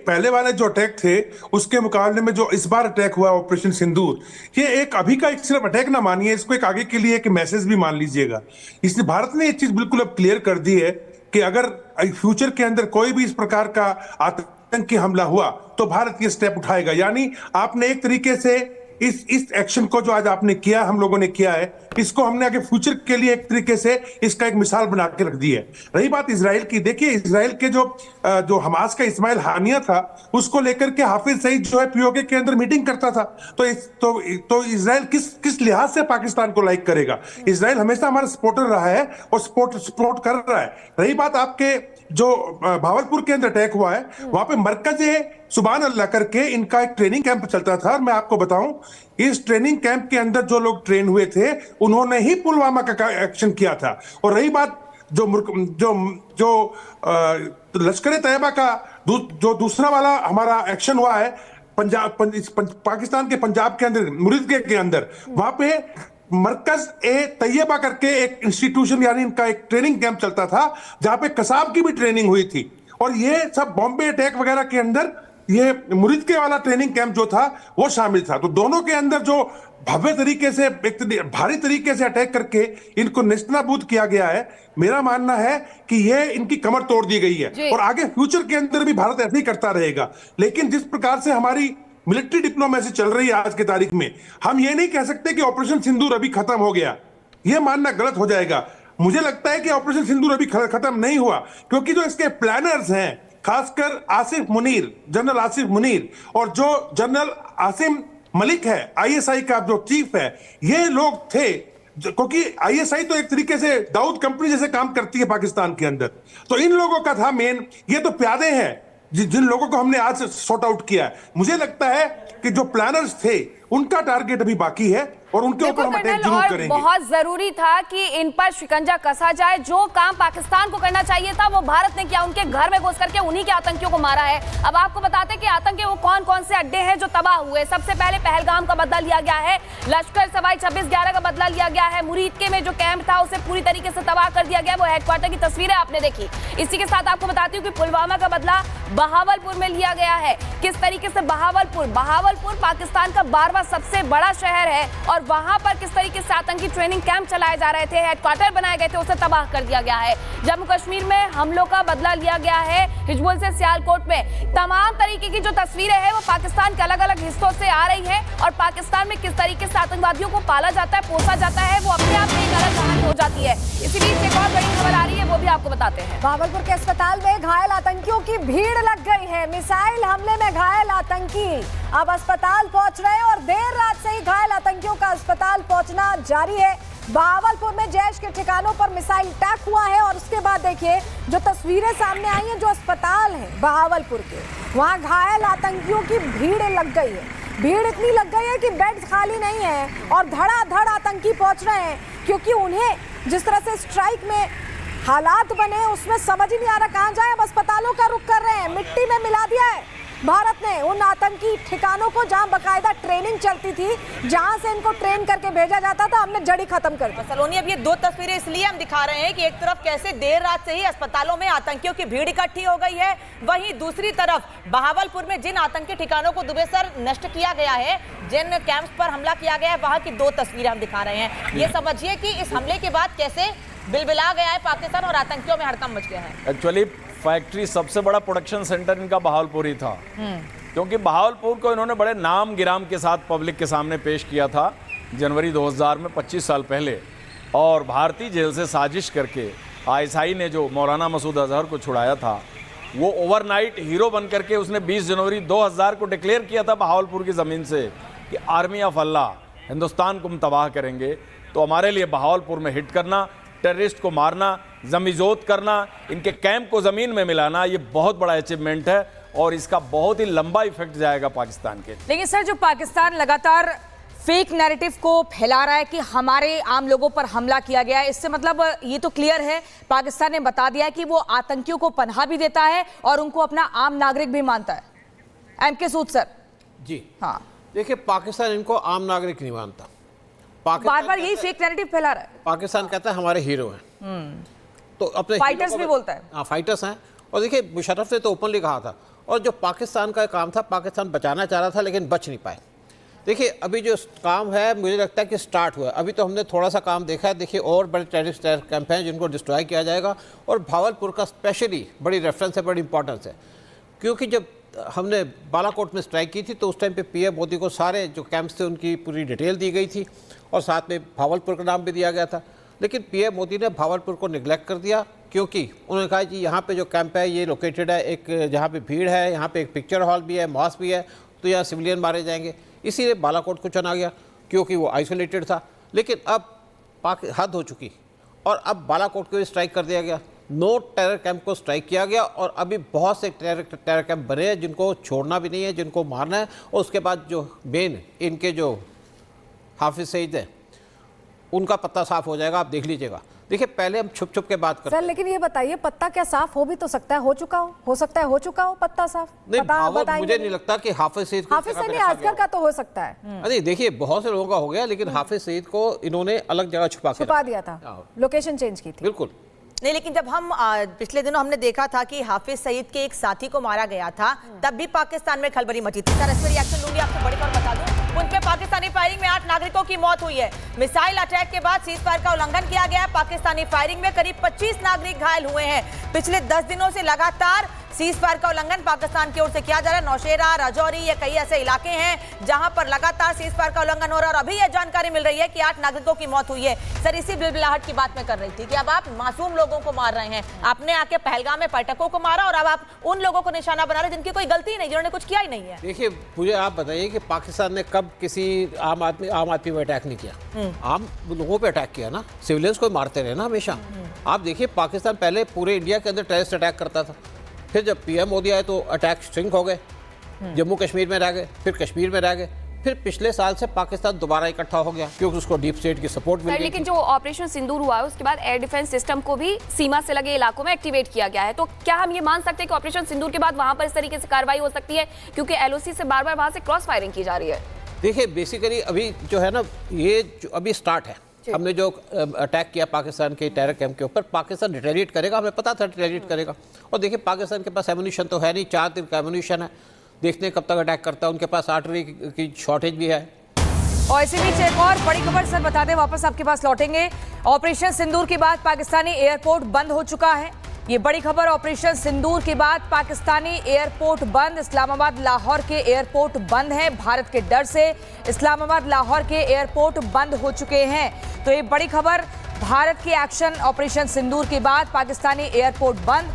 पहले वाले जो अटैक थे उसके मुकाबले में जो इस बार अटैक हुआ ऑपरेशन सिंदूर, ये एक अभी का एक सिर्फ अटैक ना मानिए, इसको एक आगे के लिए एक मैसेज भी मान लीजिएगा। इसलिए भारत ने ये चीज बिल्कुल अब क्लियर कर दी है कि अगर फ्यूचर के अंदर कोई भी इस प्रकार का आतंकी हमला हुआ तो भारत ये स्टेप उठाएगा। यानी आपने एक तरीके से इस एक्शन को जो आज आपने किया, हम लोगों ने किया है, इसको हमने आगे फ्यूचर के लिए एक तरीके से इसका एक मिसाल बना के रख दी है। रही बात इजराइल की, देखिए इजराइल के जो हमास का इस्माइल हानिया था, उसको लेकर के हाफिज सईद जो है पीओके के अंदर मीटिंग करता था। तो इजराइल किस लिहाज से पाकिस्तान को लाइक करेगा? इजराइल हमेशा हमारा सपोर्टर रहा है और सपोर्ट कर रहा है। रही बात आपके जो भावलपुर के अंदर अटैक हुआ है, वहां पे मरकज सुभान अल्लाह करके इनका एक ट्रेनिंग कैंप चलता था। और मैं आपको बताऊं, इस ट्रेनिंग कैंप के अंदर जो लोग ट्रेन हुए थे उन्होंने ही पुलवामा का एक्शन किया था। और रही बात जो लश्कर तैयबा का जो दूसरा वाला हमारा एक्शन हुआ है पाकिस्तान के पंजाब के अंदर, मुरीदके के अंदर, वहां पे मरकज ए तैयबा करके एक इंस्टीट्यूशन यानी इनका एक ट्रेनिंग कैंप चलता था, जहां पे कसाब की भी ट्रेनिंग हुई थी। और ये सब बॉम्बे अटैक वगैरह के अंदर ये मुरीदके वाला ट्रेनिंग कैंप जो था वो शामिल था। तो दोनों के अंदर जो भव्य तरीके से भारी तरीके से अटैक करके इनको नेस्तनाबूद किया गया है, मेरा मानना है कि ये इनकी कमर तोड़ दी गई है। और आगे फ्यूचर के अंदर भी भारत ऐसे ही करता रहेगा। लेकिन जिस प्रकार से हमारी मिलिट्री डिप्लोमेसी चल रही है आज की तारीख में, हम ये नहीं कह सकते कि ऑपरेशन सिंदूर अभी खत्म हो गया। ये मानना गलत हो जाएगा। मुझे लगता है कि ऑपरेशन सिंदूर अभी खत्म नहीं हुआ, क्योंकि जो इसके प्लानर्स हैं, खासकर आसिफ मुनीर, जनरल आसिफ मुनीर, और जो जनरल आसिम मलिक है, आईएसआई का जो चीफ है, ये लोग थे। क्योंकि आईएसआई तो एक तरीके से दाऊद कंपनी जैसे काम करती है पाकिस्तान के अंदर, तो इन लोगों का था मेन। ये तो प्यादे हैं जिन लोगों को हमने आज सॉर्ट आउट किया है। मुझे लगता है कि जो प्लानर्स थे उनका टारगेट अभी बाकी है और उनके ऊपर हम अटैक जरूर करेंगे। बहुत जरूरी था कि इन पर शिकंजा कसा जाए। जो काम पाकिस्तान को करना चाहिए था वो भारत ने किया, उनके घर में घुस करके उन्हीं के आतंकियों को मारा है। अब आपको बताते हैं कि आतंकी वो कौन कौन से अड्डे हैं जो तबाह हुए। सबसे पहले पहलगाम का बदला लिया गया है, लश्कर सवाई 26/11 का बदला लिया गया है, मुरीदके में जो कैंप था उसे पूरी तरीके से तबाह कर दिया गया। वो हेडक्वार्टर की तस्वीरें आपने देखी। इसी के साथ आपको बताती हूँ कि पुलवामा का बदला बहावलपुर में लिया गया है। किस तरीके से बहावलपुर पाकिस्तान का 12वां सबसे बड़ा शहर है और वहां पर किस तरीके से आतंकी ट्रेनिंग कैंप चलाए जा रहे थे, हेडक्वार्टर बनाए गए थे, उसे तबाह कर दिया गया है। जम्मू कश्मीर में हमलों का बदला लिया गया है, हिजबुल से सियालकोट में। तमाम तरीके की जो तस्वीरें हैं वो पाकिस्तान के अलग अलग हिस्सों से आ रही है और पाकिस्तान में किस तरीके से आतंकवादियों को पाला जाता है, पोसा जाता है, वो अपने आप में एक अलग कहानी हो जाती है। इसी बीच एक और बड़ी खबर आ रही है, वो भी आपको बताते हैं। भागलपुर के अस्पताल में घायल आतंकियों की भीड़ लग गई है। मिसाइल हमले में घायल आतंकी अब अस्पताल पहुंच रहे हैं और देर रात से ही घायल आतंकियों का अस्पताल पहुंचना जारी है। बहावलपुर में जैश के ठिकानों पर मिसाइल अटैक हुआ है और उसके बाद देखिए जो तस्वीरें सामने आई हैं, जो अस्पताल है बहावलपुर के, वहां घायल आतंकियों की भीड़ लग गई है। भीड़ इतनी लग गई है कि बेड्स खाली नहीं है और धड़ाधड़ आतंकी पहुंच रहे हैं, क्योंकि उन्हें जिस तरह से स्ट्राइक में हालात बने उसमें समझ ही नहीं आ रहा कहां जाए। अब अस्पतालों का रुख कर रहे हैं। मिट्टी में मिला दिया है भारत ने उन आतंकी ठिकानों को जहां बकायदा ट्रेनिंग चलती थी, जहां से इनको ट्रेन करके भेजा जाता था, हमने जड़ी खत्म कर दी। सलोनी, अब ये दो तस्वीरें इसलिए हम दिखा रहे हैं कि एक तरफ कैसे देर रात से ही अस्पतालों में आतंकियों की भीड़ इकट्ठी हो गई है, वहीं दूसरी तरफ बहावलपुर में जिन आतंकी ठिकानों को दुबेसर नष्ट किया गया है, जिन कैंप्स पर हमला किया गया है, वहां की दो तस्वीरें हम दिखा रहे हैं। ये समझिए कि इस हमले के बाद कैसे बिलबिला गया है पाकिस्तान और आतंकियों में हड़कंप मच गया है। एक्चुअली फैक्ट्री सबसे बड़ा प्रोडक्शन सेंटर इनका बहावलपुर ही था, क्योंकि बहावलपुर को इन्होंने बड़े नाम गिराम के साथ पब्लिक के सामने पेश किया था जनवरी 2000 में, 25 साल पहले। और भारतीय जेल से साजिश करके आईएसआई ने जो मौलाना मसूद अजहर को छुड़ाया था, वो ओवरनाइट हीरो बन करके उसने 20 जनवरी 2000 को डिक्लेयर किया था बहावलपुर की ज़मीन से कि आर्मी ऑफ अल्लाह, हिंदुस्तान को हम तबाह करेंगे। तो हमारे लिए बहावलपुर में हिट करना, टेररिस्ट को मारना, जमीजोत करना, इनके कैंप को ज़मीन में मिलाना, ये बहुत बड़ा अचीवमेंट है और इसका बहुत ही लंबा इफेक्ट जाएगा पाकिस्तान के। लेकिन सर, जो पाकिस्तान लगातार फेक नैरेटिव को फैला रहा है कि हमारे आम लोगों पर हमला किया गया है, इससे मतलब ये तो क्लियर है, पाकिस्तान ने बता दिया है कि वो आतंकियों को पनाह भी देता है और उनको अपना आम नागरिक भी मानता है। एमके सूद सर जी हाँ, देखिए, पाकिस्तान इनको आम नागरिक नहीं मानता। बार बार यही फेक नैरेटिव फैला रहा है। पाकिस्तान कहता है हमारे हीरो हैं, तो अपने फाइटर्स भी बोलता है। हाँ, फाइटर्स हैं। और देखिए, मुशर्रफ ने तो ओपनली कहा था, और जो पाकिस्तान का काम था, पाकिस्तान बचाना चाह रहा था लेकिन बच नहीं पाए। देखिए अभी जो काम है मुझे लगता है कि स्टार्ट हुआ है। अभी तो हमने थोड़ा सा काम देखा है। देखिए और बड़े टेररिस्ट कैंप हैं जिनको डिस्ट्रॉय किया जाएगा, और भावलपुर का स्पेशली बड़ी रेफरेंस है, बड़ी इंपॉर्टेंस है, क्योंकि जब हमने बालाकोट में स्ट्राइक की थी तो उस टाइम पे पीएम मोदी को सारे जो कैंप्स थे उनकी पूरी डिटेल दी गई थी और साथ में भावलपुर का नाम भी दिया गया था। लेकिन पीएम मोदी ने भावलपुर को निगलेक्ट कर दिया, क्योंकि उन्होंने कहा कि यहाँ पे जो कैंप है ये लोकेटेड है एक जहाँ पे भीड़ है, यहाँ पे एक पिक्चर हॉल भी है, मॉस्क भी है, तो यहाँ सिविलियन मारे जाएंगे, इसीलिए बालाकोट को चुना गया क्योंकि वो आइसोलेटेड था। लेकिन अब हद हो चुकी और अब बालाकोट को भी स्ट्राइक कर दिया गया, नो टेरर कैंप को स्ट्राइक किया गया, और अभी बहुत से टेरर कैंप बने हैं जिनको छोड़ना भी नहीं है, जिनको मारना है। और उसके बाद जो मेन इनके जो हाफिज सईद हैं उनका पत्ता साफ हो जाएगा, आप देख लीजिएगा। देखिए पहले हम छुप छुप के बात करते सर, लेकिन ये बताइए पत्ता क्या साफ हो भी तो सकता है, हो चुका हो सकता है हो चुका हो पत्ता साफ? नहीं, मुझे नहीं लगता कि हाफिज सईद नहीं, आजकल का तो हो सकता है। अरे देखिए बहुत से लोगों का हो गया, लेकिन हाफिज सईद को इन्होंने अलग जगह छुपा दिया था, लोकेशन चेंज की थी। बिल्कुल नहीं, लेकिन जब हम पिछले दिनों हमने देखा था कि हाफिज सईद के एक साथी को मारा गया था, तब भी पाकिस्तान में खलबली मची थी। सर, इस पर रिएक्शन लूंगी, आपसे बड़ी खबर बता दूं, पुंछ में पाकिस्तानी फायरिंग में 8 नागरिकों की मौत हुई है। मिसाइल अटैक के बाद सीज फायर का उल्लंघन किया गया है। पाकिस्तानी फायरिंग में करीब 25 नागरिक घायल हुए हैं। पिछले 10 दिनों से लगातार सीज फायर का उल्लंघन पाकिस्तान की ओर से किया जा रहा है। नौशेरा, राजौरी, ये कई ऐसे इलाके हैं जहां पर लगातार सीज फायर का उल्लंघन हो रहा है, और अभी यह जानकारी मिल रही है कि 8 नागरिकों की मौत हुई है। सर, इसी बिलबिलाहट की बात मैं कर रही थी कि अब आप मासूम लोगों को मार रहे हैं। आपने आके पहलगाम में पर्यटकों को मारा, और अब आप उन लोगों को निशाना बना रहे हैं जिनकी कोई गलती नहीं, जिन्होंने कुछ किया ही नहीं है। देखिए मुझे आप बताइए कि पाकिस्तान ने कब किसी आम आदमी पे अटैक नहीं किया? आम लोगों पे अटैक किया ना, सिविलियंस को मारते रहे ना हमेशा। आप देखिए पाकिस्तान पहले पूरे इंडिया के अंदर टेररिस्ट अटैक करता था, फिर जब पीएम मोदी आए तो अटैक श्रिंक हो गए, जम्मू कश्मीर में रह गए, फिर कश्मीर में रह गए, फिर पिछले साल से पाकिस्तान दोबारा इकट्ठा हो गया क्योंकि उसको डीप स्टेट की सपोर्ट मिल गई। लेकिन जो ऑपरेशन सिंदूर हुआ है उसके बाद एयर डिफेंस सिस्टम को भी सीमा से लगे इलाकों में एक्टिवेट किया गया है, तो क्या हम ये मान सकते हैं कि ऑपरेशन सिंदूर के बाद वहां पर इस तरीके से कार्रवाई हो सकती है, क्योंकि एलओसी से बार बार वहां से क्रॉस फायरिंग की जा रही है? देखिए बेसिकली अभी जो है ना, ये जो अभी स्टार्ट है, हमने जो अटैक किया पाकिस्तान के टेरर कैंप के ऊपर, पाकिस्तान रिटेलिएट करेगा, हमें पता था रिटेलिएट करेगा। और देखिए पाकिस्तान के पास एमुनिशन तो है नहीं, 4 दिन का एमुनिशन है, देखते हैं कब तक अटैक करता है। उनके पास आर्टिलरी की शॉर्टेज भी है। और इसी बीच एक और बड़ी खबर सर बता दें, वापस आपके पास लौटेंगे। ऑपरेशन सिंदूर के बाद पाकिस्तानी एयरपोर्ट बंद हो चुका है। ये बड़ी खबर, ऑपरेशन सिंदूर के बाद पाकिस्तानी एयरपोर्ट बंद। इस्लामाबाद लाहौर के एयरपोर्ट बंद हैं। भारत के डर से इस्लामाबाद लाहौर के एयरपोर्ट बंद हो चुके हैं। तो ये बड़ी खबर, भारत की एक्शन ऑपरेशन सिंदूर के बाद पाकिस्तानी एयरपोर्ट बंद।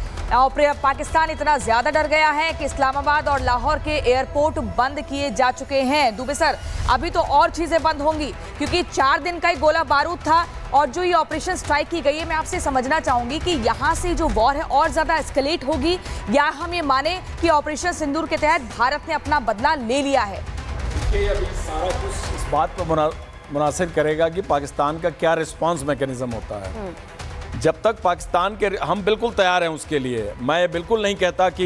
पाकिस्तान इतना ज्यादा डर गया है कि इस्लामाबाद और लाहौर के एयरपोर्ट बंद किए जा चुके हैं। दुबे सर, अभी तो और चीजें बंद होंगी क्योंकि 4 दिन का ही गोला बारूद था, और जो ये ऑपरेशन स्ट्राइक की गई है, मैं आपसे समझना चाहूंगी कि यहाँ से जो वॉर है और ज्यादा एस्केलेट होगी, या हम ये माने कि ऑपरेशन सिंदूर के तहत भारत ने अपना बदला ले लिया है? अभी सारा कुछ इस बात पर मुनासिर करेगा कि पाकिस्तान का क्या रिस्पांस मैकेनिज्म होता है। जब तक पाकिस्तान के, हम बिल्कुल तैयार हैं उसके लिए। मैं बिल्कुल नहीं कहता कि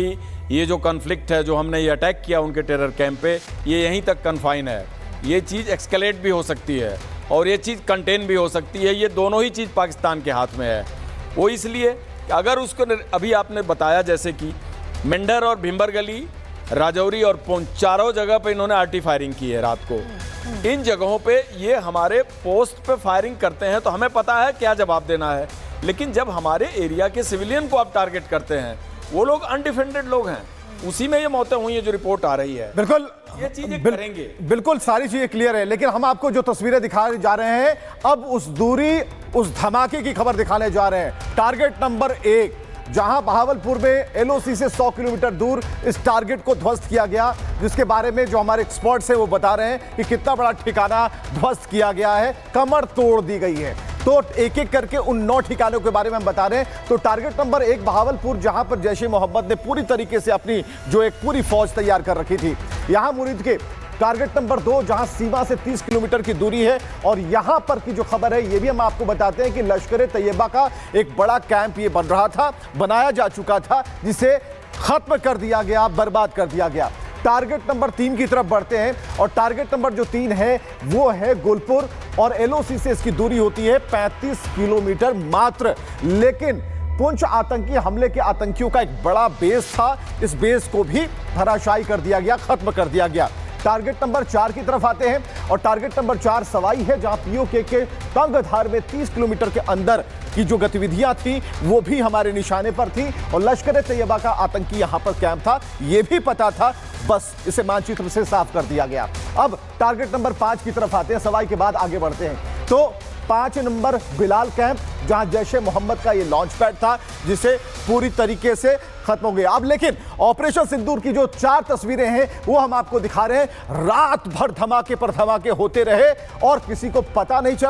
ये जो कॉन्फ्लिक्ट है, जो हमने ये अटैक किया उनके टेरर कैंप पे, ये यहीं तक कन्फाइन है। ये चीज़ एक्सकेलेट भी हो सकती है और ये चीज़ कंटेन भी हो सकती है। ये दोनों ही चीज़ पाकिस्तान के हाथ में है। वो इसलिए अगर उसको, अभी आपने बताया जैसे कि मेंढर और भिंबर गली, राजौरी और पुंछ, चारों जगह पे इन्होंने आर्टी फायरिंग की है रात को। इन जगहों पे ये हमारे पोस्ट पे फायरिंग करते हैं तो हमें पता है क्या जवाब देना है, लेकिन जब हमारे एरिया के सिविलियन को आप टारगेट करते हैं, वो लोग अनडिफेंडेड लोग हैं, उसी में ये मौतें हुई है जो रिपोर्ट आ रही है। बिल्कुल ये चीजें करेंगे, बिल्कुल सारी चीजें क्लियर है, लेकिन हम आपको जो तस्वीरें दिखाने जा रहे हैं, अब उस दूरी, उस धमाके की खबर दिखाने जा रहे हैं। टारगेट नंबर 1, जहां बहावलपुर में एलओसी से 100 किलोमीटर दूर इस टारगेट को ध्वस्त किया गया, जिसके बारे में जो हमारे एक्सपर्ट्स हैं वो बता रहे हैं कि कितना बड़ा ठिकाना ध्वस्त किया गया है, कमर तोड़ दी गई है। तो एक एक करके उन 9 ठिकानों के बारे में हम बता रहे हैं। तो टारगेट नंबर 1 बहावलपुर, जहां पर जैश ए मोहम्मद ने पूरी तरीके से अपनी जो एक पूरी फौज तैयार कर रखी थी। यहां मुरीद के टारगेट नंबर 2, जहां सीमा से 30 किलोमीटर की दूरी है, और यहां पर की जो खबर है ये भी हम आपको बताते हैं कि लश्कर तैयबा का एक बड़ा कैंप ये बन रहा था, बनाया जा चुका था, जिसे खत्म कर दिया गया, बर्बाद कर दिया गया। टारगेट नंबर 3 की तरफ बढ़ते हैं, और टारगेट नंबर जो 3 है वो है गुलपुर, और एलओसी से इसकी दूरी होती है 35 किलोमीटर मात्र। लेकिन पुंछ आतंकी हमले के आतंकियों का एक बड़ा बेस था, इस बेस को भी धराशायी कर दिया गया, खत्म कर दिया गया। टारगेट नंबर 4 की तरफ आते हैं और टारगेट नंबर 4 सवाई है, जहां पीओके के तंगधार में 30 किलोमीटर के अंदर की जो गतिविधियां थी वो भी हमारे निशाने पर थी और लश्कर ए तैयबा का आतंकी यहां पर कैंप था, ये भी पता था, बस इसे मानचित्र से साफ कर दिया गया। अब टारगेट नंबर 5 की तरफ आते हैं, सवाई के बाद आगे बढ़ते हैं। तो 5 नंबर बिलाल कैंप, जहां जैश ए मोहम्मद का ये लॉन्च पैड था, जिसे पूरी तरीके से खत्म हो गया। अब लेकिन ऑपरेशन सिंदूर की जो 4 तस्वीरें हैं वो हम आपको दिखा रहे हैं। रात भर धमाके पर धमाके होते रहे और किसी को पता नहीं चला।